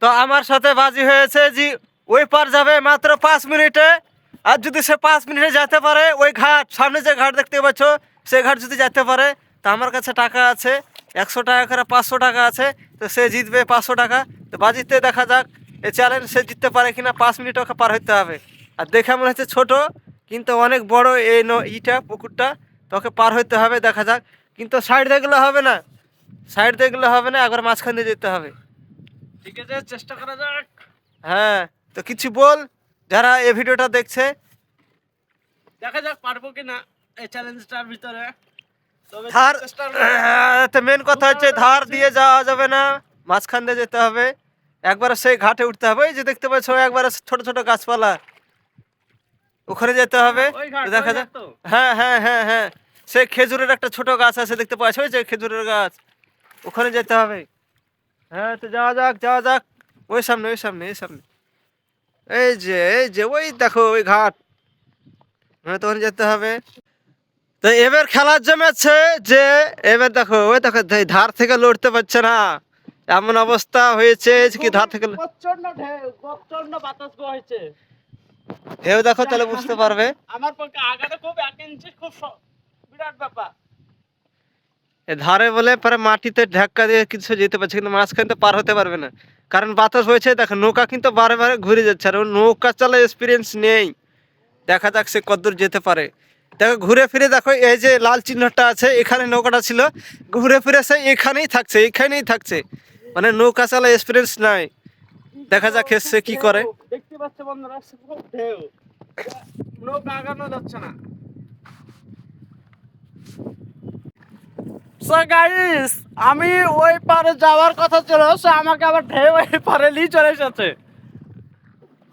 তো আমার সাথে বাজি হয়েছে যে ওই পার যাবে মাত্র 5 মিনিটে। আর যদি সে 5 মিনিটে যেতে পারে ওই ঘাট, সামনে যে ঘাট দেখতে পাচ্ছ সেই ঘাট যদি যেতে পারে, তো আমার কাছে টাকা আছে 100 টাকা করে, 500 টাকা আছে। তো সে জিতবে 500 টাকা। তো বাজিতে দেখা যাক এই চ্যালেঞ্জ সে জিততে পারে কিনা। 5 মিনিট ওকে পার হতে হবে। আর দেখে মনে হচ্ছে ছোট, কিন্তু অনেক বড় এই ইটা পুকুরটা। তোকে পার হতে হবে, দেখা যাক। কিন্তু সাইড দেখলে হবে না, সাইড দেখলে হবে না, একবার মাঝখান দিয়ে যেতে হবে। ঠিক আছে, চেষ্টা করা যাক। হ্যাঁ, তো কিছু বল যারা এই ভিডিওটা দেখছে। দেখা যাক পারবো কিনা এই চ্যালেঞ্জটার ভিতরে। তবে ধার চেষ্টা তো মেন কথা হচ্ছে ধার দিয়ে যাওয়া যাবে না, মাঝখান দিয়ে যেতে হবে। একবারে সেই ঘাটে উঠতে হবে। এই যে দেখতে পাচ্ছ একবারে ছোট ছোট গাছপালা, ওখানে যেতে হবে। ওই ঘাট, তো দেখা ওই যাক। ঘাট তো। হ্যাঁ হ্যাঁ হ্যাঁ হ্যাঁ, সেই খেজুরের একটা ছোট গাছ আছে দেখতে পাচ্ছ, ওই যে খেজুরের গাছ, ওখানে যেতে হবে। হ্যাঁ, তো যাওয়া যাক যাওয়া যাক। ওই সামনে ওই সামনে এই সামনে, এই যে ওই দেখো ওই ঘাট। হ্যাঁ, তখন যেতে হবে। তো এবার খেলার জমেছে যে এবার দেখো ওই দেখো ধার থেকে লড়তে পারছে না, এমন অবস্থা হয়েছে যে কি ধার থেকে প্রচন্ড ঢেউ, প্রচন্ড বাতাস বইছে। ঢেউ দেখো তাহলে বুঝতে পারবে। আমার পক্ষে আগাটা খুব 1 ইঞ্চি, খুব বিরাট ব্যাপার। এ ধারে বলে পরে মাটিতে ধাক্কা দিয়ে কিছু যেতে পারছে, কিন্তু মাঝখানে তো পার হতে পারবে না, কারণ বাতাস হয়েছে। দেখো নৌকা কিন্তু বারে বারে ঘুরে যাচ্ছে, আর ওর নৌকা চালার এক্সপিরিয়েন্স নেই। দেখা যাক সে কতদূর যেতে পারে। দেখো ঘুরে ফিরে দেখো এই যে লাল চিহ্নটা আছে, এখানে নৌকাটা ছিল, ঘুরে ফিরে সে এখানেই থাকছে, এখানেই থাকছে, মানে নৌকা চালার এক্সপিরিয়েন্স নাই। দেখা যাক সে কি করে। দেখতে পাচ্ছ বন্ধুরা, খুব ঢেউ, নৌকা আগানো যাচ্ছে না। সো গাইস, আমি ওই পারে যাওয়ার কথা ছিল, সে আমাকে আবার ঢেউ ওই পারে নিয়ে চলে এসেছে।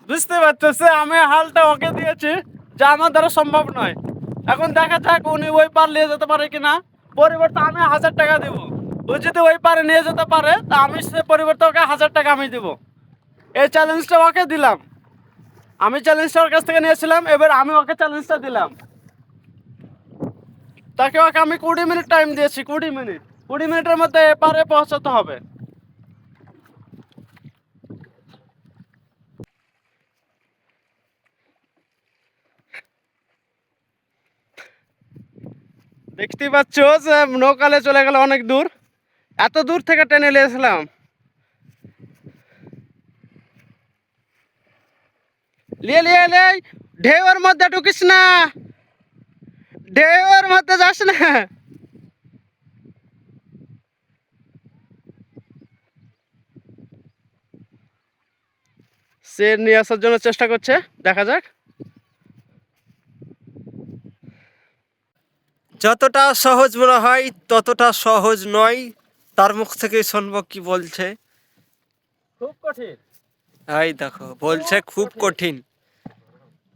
বুঝতে পারতেছে, আমি হালটা ওকে দিয়েছি যা আমার দ্বারা সম্ভব নয়। এখন দেখা যাক উনি ওই পার নিয়ে যেতে পারে কিনা। পরিবর্তে আমি 1000 টাকা দিব। ও যদি ওই পারে নিয়ে যেতে পারে তা আমি সে পরিবর্তে ওকে 1000 টাকা আমি দিব। এই চ্যালেঞ্জটা ওকে দিলাম। আমি চ্যালেঞ্জটা ওর কাছ থেকে নিয়েছিলাম, এবার আমি ওকে চ্যালেঞ্জটা দিলাম। তাকে ওকে আমি 20 মিনিট টাইম দিয়েছি, 20 মিনিট। 20 মিনিটের মধ্যে এপারে পৌঁছাতে হবে। দেখতেই পাচ্ছ যে নৌকালে চলে গেল অনেক দূর। এত দূর থেকে টেনে নিয়েছিলাম। লিয়ে লিয়ে লিয়ে, ঢেউয়ের মধ্যে ঢুকিস না, ঢেউয়ের মধ্যে যাস না। সে নিয়ে আসার জন্য চেষ্টা করছে, দেখা যাক। যতটা সহজ মনে হয় ততটা সহজ নয়, তার মুখ থেকে শুনবো কি বলছে। খুব কঠিন। এই দেখো বলছে খুব কঠিন।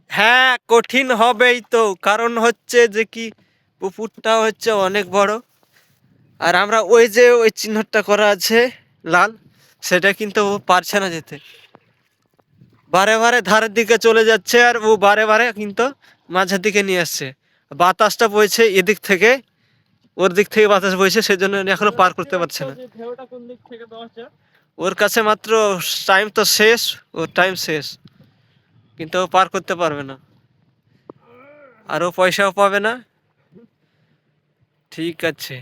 হ্যাঁ, কঠিন হবেই তো, কারণ হচ্ছে যে কি পুকুরটা হচ্ছে অনেক বড়। আর আমরা ওই যে ওই চিহ্নটা করা আছে লাল, সেটা কিন্তু ও পারছে না যেতে, বারে বারে ধারের দিকে চলে যাচ্ছে, আর ও বারে বারে কিন্তু মাঝের দিকে নিয়ে আসছে। বাতাসটা বইছে এদিক থেকে, ওর দিক থেকে বাতাস বইছে, সেজন্য এখনো পার করতে পারছে না। ঢেউটা কোন দিক থেকে বসছে? ওর কাছে মাত্র টাইম তো শেষ, ওর টাইম শেষ, কিন্তু ও পার করতে পারবে না, আর ও পয়সাও পাবে না। ঠিক আছে।